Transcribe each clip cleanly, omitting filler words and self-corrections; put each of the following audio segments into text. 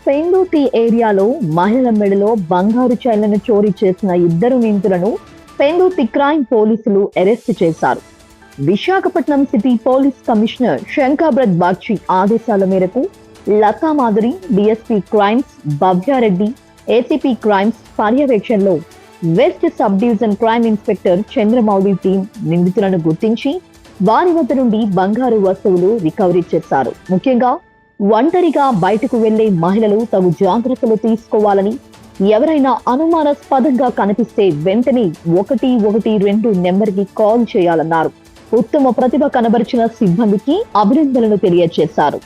పెందుర్తి ఏరియాలో మహిళల మెడలో బంగారు చైన్లను చోరీ చేసిన ఇద్దరు నిందితులను పెందుర్తి క్రైమ్ పోలీసులు అరెస్టు చేశారు. Visakhapatnam city police commissioner Shankhabrata Bagchi ఆదేశాల మేరకు Latha Madhuri, DSP crimes Bhavya Reddy, ACP crimes పర్యవేక్షణలో west sub division crime inspector Chandramouli team నిందితులను గుర్తించి వారి వద్ద నుండి బంగారు వస్తువులు రికవరీ చేశారు. ముఖ్యంగా ఒంటరిగా బయటకు వెళ్లే మహిళలు తగు జాగ్రత్తలు తీసుకోవాలని, ఎవరైనా అనుమానాస్పదంగా కనిపిస్తే వెంటనే 112 నెంబర్కి కాల్ చేయాలన్నారు. ఉత్తమ ప్రతిభ కనబరిచిన సిబ్బందికి అభినందనలు తెలియజేశారు.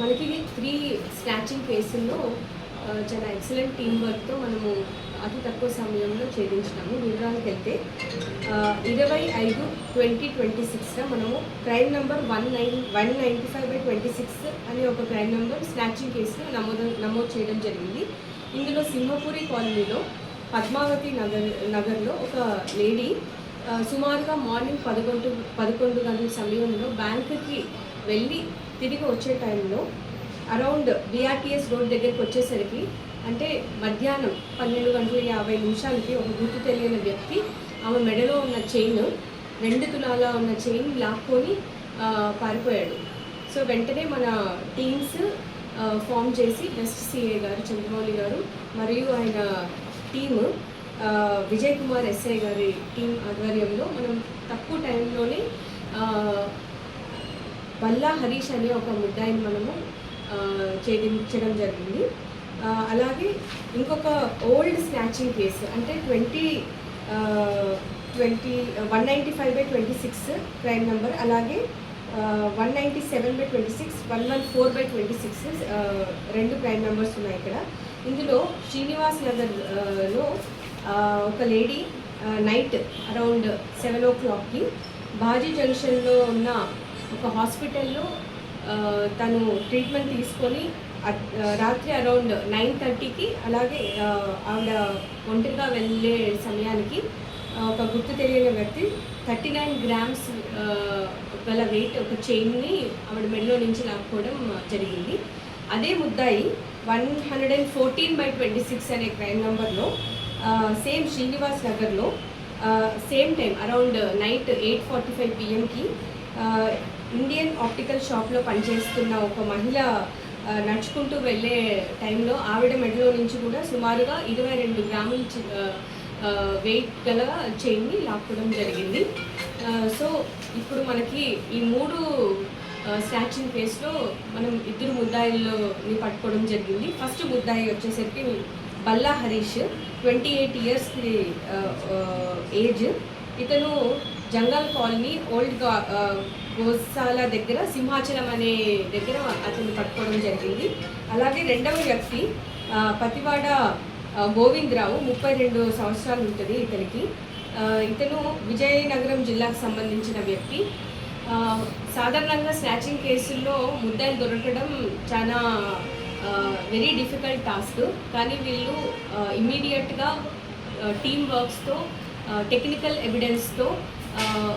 మనకి 3 స్నాచింగ్ కేసుల్లో చాలా ఎక్సలెంట్ టీం వర్క్తో మనము అతి తక్కువ సమయంలో ఛేదించినాము. వివరాలకు వెళ్తే 25/2026 మనము క్రైమ్ నెంబర్ 195/26 అనే ఒక క్రైమ్ నెంబర్ స్నాచింగ్ కేసును నమోదు చేయడం జరిగింది. ఇందులో సింహపురి కాలనీలో పద్మావతి నగర్లో ఒక లేడీ సుమారుగా మార్నింగ్ 11 గంటల సమయంలో బ్యాంకుకి వెళ్ళి తిరిగి వచ్చే టైంలో అరౌండ్ BRTS రోడ్ దగ్గరికి వచ్చేసరికి, అంటే మధ్యాహ్నం 12:50 ఒక గుర్తు తెలియని వ్యక్తి ఆమె మెడలో ఉన్న చైన్ 2 తులాల ఉన్న చైన్ లాక్కొని పారిపోయాడు. సో వెంటనే మన టీమ్స్ ఫామ్ చేసి వెస్ట్ సిఐ గారు చంద్రమౌళి గారు మరియు ఆయన టీము విజయ్ కుమార్ ఎస్ఐ గారి టీం ఆధ్వర్యంలో మనం తక్కువ టైంలోనే బల్లా హరీష్ అనే ఒక ముద్దాయిని మనము ఛేదించడం జరిగింది. అలాగే ఇంకొక ఓల్డ్ స్నాచింగ్ కేసు, అంటే 195/26 క్రైమ్ నెంబర్, అలాగే 197/26, 114/26 2 క్రైమ్ నెంబర్స్ ఉన్నాయి ఇక్కడ. ఇందులో శ్రీనివాస్ నగర్లో ఒక లేడీ నైట్ అరౌండ్ 7 o'clockకి బాజీ జంక్షన్లో ఉన్న ఒక హాస్పిటల్లో తను ట్రీట్మెంట్ తీసుకొని రాత్రి అరౌండ్ 9:30కి అలాగే ఆవిడ ఒంటరిగా వెళ్ళే సమయానికి ఒక గుర్తు తెలియని వ్యక్తి 39 grams గల వెయిట్ ఒక చైన్ని ఆవిడ మెడలో నుంచి లాక్కోవడం జరిగింది. అదే ముద్దాయి 114/26 అనే క్రైమ్ నెంబర్లో సేమ్ శ్రీనివాస్ నగర్లో same time around night 8:45 PM Indian optical షాప్లో పనిచేస్తున్న ఒక మహిళ నడుచుకుంటూ వెళ్ళే టైంలో ఆవిడ మెడలో నుంచి కూడా సుమారుగా 22 గ్రాముల వెయిట్ గల చైన్ని లాక్కోవడం జరిగింది. సో ఇప్పుడు మనకి ఈ 3 స్నాచింగ్ కేసులో మనం 2 ముద్దాయిల్ని పట్టుకోవడం జరిగింది. ఫస్ట్ ముద్దాయి వచ్చేసరికి బల్లా హరీష్, 28 years ఏజ్. ఇతను జంగల్ కాలనీ ఓల్డ్ గోశాల దగ్గర సింహాచలం అనే దగ్గర అతన్ని పట్టుకోవడం జరిగింది. అలాగే రెండవ వ్యక్తి పతివాడ గోవిందరావు, 32 సంవత్సరాలు ఉంటుంది ఇతనికి. ఇతను విజయనగరం జిల్లాకు సంబంధించిన వ్యక్తి. సాధారణంగా స్నాచింగ్ కేసుల్లో ముద్దాయిలు దొరకడం చాలా వెరీ డిఫికల్ట్ టాస్క్. కానీ వీళ్ళు ఇమ్మీడియట్గా టీమ్ వర్క్స్తో, టెక్నికల్ ఎవిడెన్స్తో,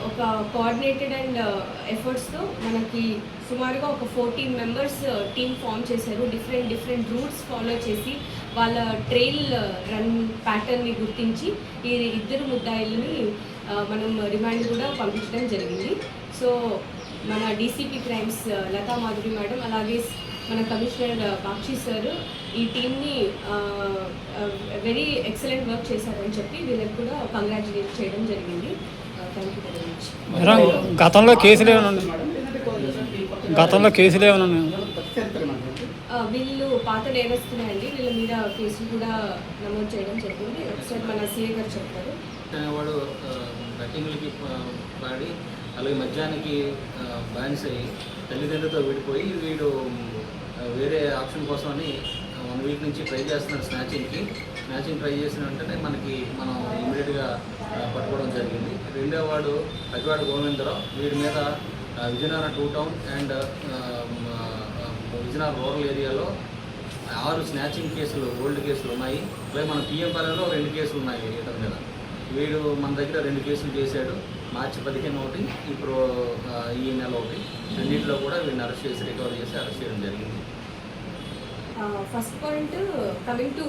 ఒక కోఆర్డినేటెడ్ అండ్ ఎఫర్ట్స్తో మనకి సుమారుగా ఒక 14 members టీమ్ ఫామ్ చేశారు. డిఫరెంట్ రూట్స్ ఫాలో చేసి వాళ్ళ ట్రైల్ రన్ ప్యాటర్న్ని గుర్తించి ఈ 2 ముద్దాయిల్ని మనం రిమాండ్ కూడా పంపించడం జరిగింది. సో మన DCP crimes Latha Madhuri madam, అలాగే మన కమిషనర్ బాక్షి సార్ ఈ టీమ్ని వెరీ ఎక్సలెంట్ వర్క్ చేశారని చెప్పి వీళ్ళకి కూడా కంగ్రాచులేట్ చేయడం జరిగింది. Thank you very much. గతంలో కేసులు ఏమైనా వీళ్ళు పాత నేరస్తున్నాయండి. వీళ్ళ మీద కేసులు కూడా నమోదు చేయడం జరిగింది. ఒకసారి మన సీఏ గారు చెప్తారు. వాడు బెట్టింగ్లకి పాడి అలాగే మద్యానికి బానిస అయ్యి తల్లిదండ్రులతో విడిపోయి వీడు వేరే ఆప్షన్ కోసమని 1 week నుంచి ట్రై చేస్తున్నాడు. స్నాచింగ్ ట్రై చేసిన వెంటనే మనం ఇమీడియట్గా పట్టుకోవడం జరిగింది. రెండో వాడు పతివాడ గోవిందరావు, వీడి మీద Vizianagaram 2 town and Vizianagaram rural ఏరియాలో 6 స్నాచింగ్ కేసులు, ఓల్డ్ కేసులు ఉన్నాయి. అలాగే మన పిఎంపాలెంలో 2 కేసులు ఉన్నాయి ఇతని మీద. వీడు మన దగ్గర 2 కేసులు చేశాడు. మార్చి 15 ఒకటి, ఇప్పుడు ఈ నెల ఒకటి, రెండింటిలో కూడా వీళ్ళని అరెస్ట్ చేసి రికవర్ చేసి అరెస్ట్ చేయడం జరిగింది. ఫస్ట్ పాయింట్ కమింగ్ టు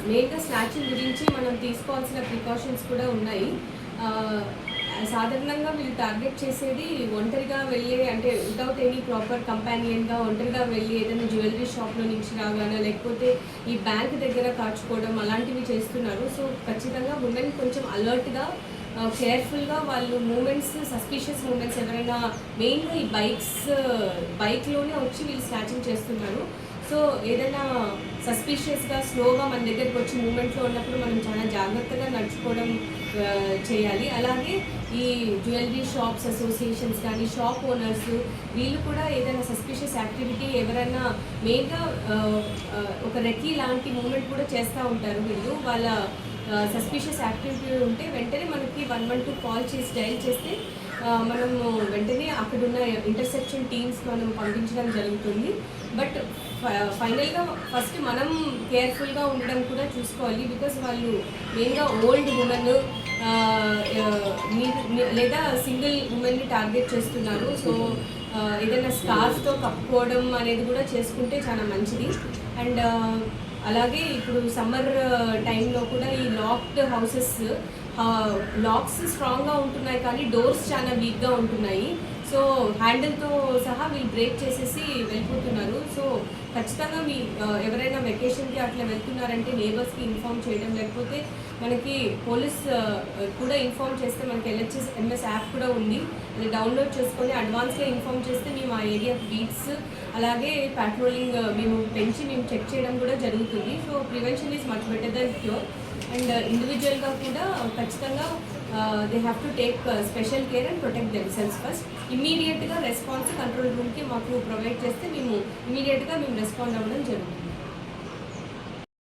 మెయిన్గా స్నాచింగ్ గురించి మనం తీసుకోవాల్సిన ప్రికాషన్స్ కూడా ఉన్నాయి. సాధారణంగా వీళ్ళు టార్గెట్ చేసేది ఒంటరిగా వెళ్ళే, అంటే వితౌట్ ఎనీ ప్రాపర్ కంపానియన్గా ఒంటరిగా వెళ్ళి ఏదైనా జ్యువెలరీ షాప్లో నుంచి రాగానే, లేకపోతే ఈ బ్యాంక్ దగ్గర కాచుకోవడం అలాంటివి చేస్తున్నారు. సో ఖచ్చితంగా ఉమెన్ కొంచెం అలర్ట్గా కేర్ఫుల్గా వాళ్ళు మూమెంట్స్, సస్పీషియస్ మూమెంట్స్ ఎవరైనా మెయిన్గా ఈ బైక్లోనే వచ్చి వీళ్ళు స్నాచింగ్ చేస్తున్నారు. సో ఏదైనా సస్పీషియస్గా స్లోగా మన దగ్గరికి వచ్చి మూమెంట్లో ఉన్నప్పుడు మనం చాలా జాగ్రత్తగా నడుచుకోవడం చేయాలి. అలాగే ఈ జ్యువెలరీ షాప్స్ అసోసియేషన్స్ కానీ షాప్ ఓనర్స్ వీళ్ళు కూడా ఏదైనా సస్పీషియస్ యాక్టివిటీ ఎవరైనా మెయిన్గా ఒక రెక్కీ లాంటి మూమెంట్ కూడా చేస్తూ ఉంటారు వీళ్ళు. వాళ్ళ సస్పీషియస్ యాక్టివిటీ ఉంటే వెంటనే మనకి 112 కాల్ చేసి డయల్ చేస్తే మనము వెంటనే అక్కడున్న ఇంటర్సెప్షన్ టీమ్స్ మనం పంపించడం జరుగుతుంది. బట్ ఫైనల్గా ఫస్ట్ మనం కేర్ఫుల్గా ఉండడం కూడా చూసుకోవాలి. బికాస్ వాళ్ళు మెయిన్గా ఓల్డ్ ఉమెన్ లేదా సింగిల్ ఉమెన్ని టార్గెట్ చేస్తున్నారు. సో ఏదైనా స్కార్స్తో కప్పుకోవడం అనేది కూడా చేసుకుంటే చాలా మంచిది. అండ్ అలాగే ఇప్పుడు సమ్మర్ టైంలో కూడా ఈ లాక్డ్ హౌసెస్ లాక్స్ స్ట్రాంగ్గా ఉంటున్నాయి కానీ డోర్స్ చాలా వీక్గా ఉంటున్నాయి. సో హ్యాండిల్తో సహా వీళ్ళు బ్రేక్ చేసేసి వెళ్ళిపోతున్నారు. సో ఖచ్చితంగా మీ ఎవరైనా వెకేషన్కి అట్లా వెళ్తున్నారంటే నేబర్స్కి ఇన్ఫామ్ చేయడం, లేకపోతే మనకి పోలీస్ కూడా ఇన్ఫామ్ చేస్తే మనకి LHS యాప్ కూడా ఉంది, అది డౌన్లోడ్ చేసుకొని అడ్వాన్స్గా ఇన్ఫామ్ చేస్తే మేము ఆ ఏరియా బీట్స్ అలాగే పెట్రోలింగ్ మేము చెక్ చేయడం కూడా జరుగుతుంది. So prevention is much better than cure. And ఇండివిజువల్గా కూడా ఖచ్చితంగా they have to take special care and protect themselves first. ఇమీడియట్గా రెస్పాన్స్ కంట్రోల్ రూమ్కి మాకు ప్రొవైడ్ చేస్తే మేము ఇమీడియట్గా రెస్పాండ్ అవ్వడం జరుగుతుంది.